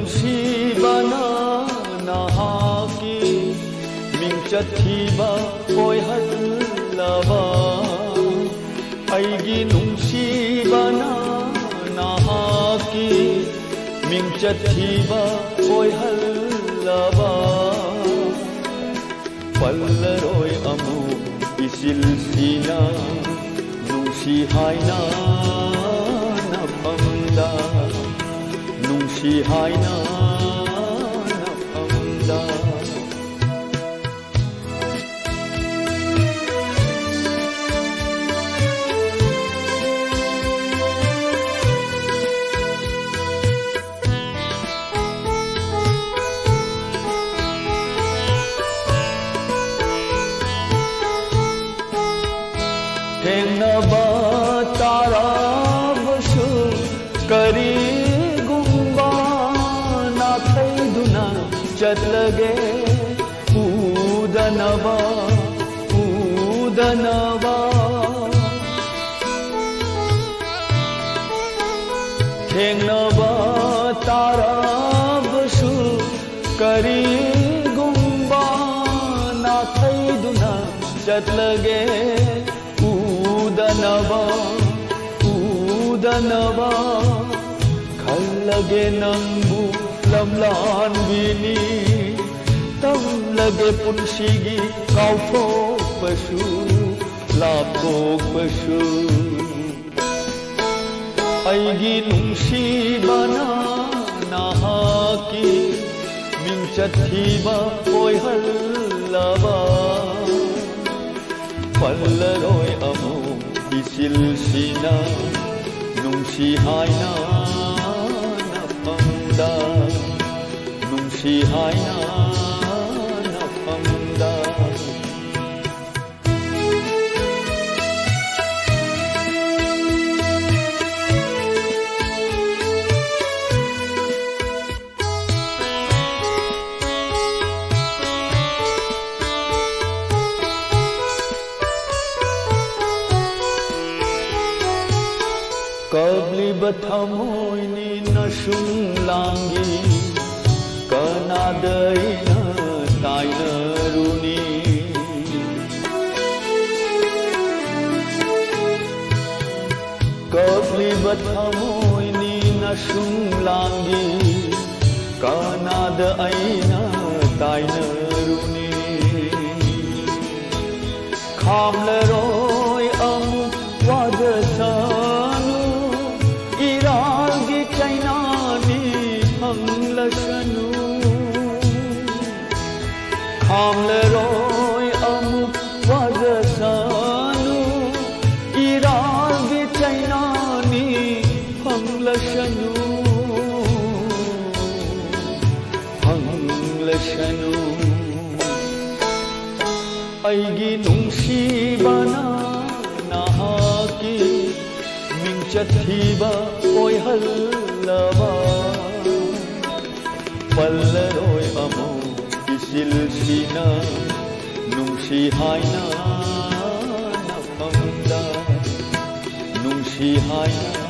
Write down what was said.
ꯅꯨꯡꯁꯤꯕꯅ ꯅꯍꯥꯛꯀꯤ ꯃꯤꯡꯆꯠꯊꯤꯕ ꯑꯣꯏꯍꯜꯂꯕ ꯑꯩꯒꯤ ꯅꯨꯡꯁꯤꯕꯅ ꯅꯍꯥꯛꯀꯤ ꯃꯤꯡꯆꯠꯊꯤꯕ ꯑꯣꯏꯍꯜꯂꯕ ꯄꯜꯂꯔꯣꯏ ꯑꯃꯨꯛ 이실시나 뭉시하이나 나밤다 뭉시하이나 나밤다 ꯊꯦꯡꯅꯕ ꯇꯥꯔꯕꯁꯨ ꯀꯔꯤꯒꯨꯝꯕ ꯅꯥꯊꯩꯗꯨꯅ ꯆꯠꯂꯒꯦ ꯎꯗꯅꯕ ꯊꯦꯡꯅꯕ ꯇꯥꯔꯕꯁꯨ ꯀꯔꯤꯒꯨꯝꯕ ꯅꯥꯊꯩꯗꯨꯅ ꯆꯠꯂꯒꯦ 우다나바 갈라게 낭부 람란비니 땀라게 분식이 까우포빠슈 라포빠슈 아이기 뭉시바나 나하기 밍차티바 보이할라바 팔라로이 아무 이실시나 뭉시하이나 나밤다 뭉시하이나 나밤다 Kabliba thamoyni nasumlangi kanadaina tainaruni Kabliba thamoyni nasumlangi kanadaina tainaruni Khamlaroi amu wadasa Khamlaroi amuk wadasanu iragi chainani hanglashanu aigi nungsibana nahaki mingchathiba oihallaba pallaroi amu isilsina nungsihaina napamda nungsihaina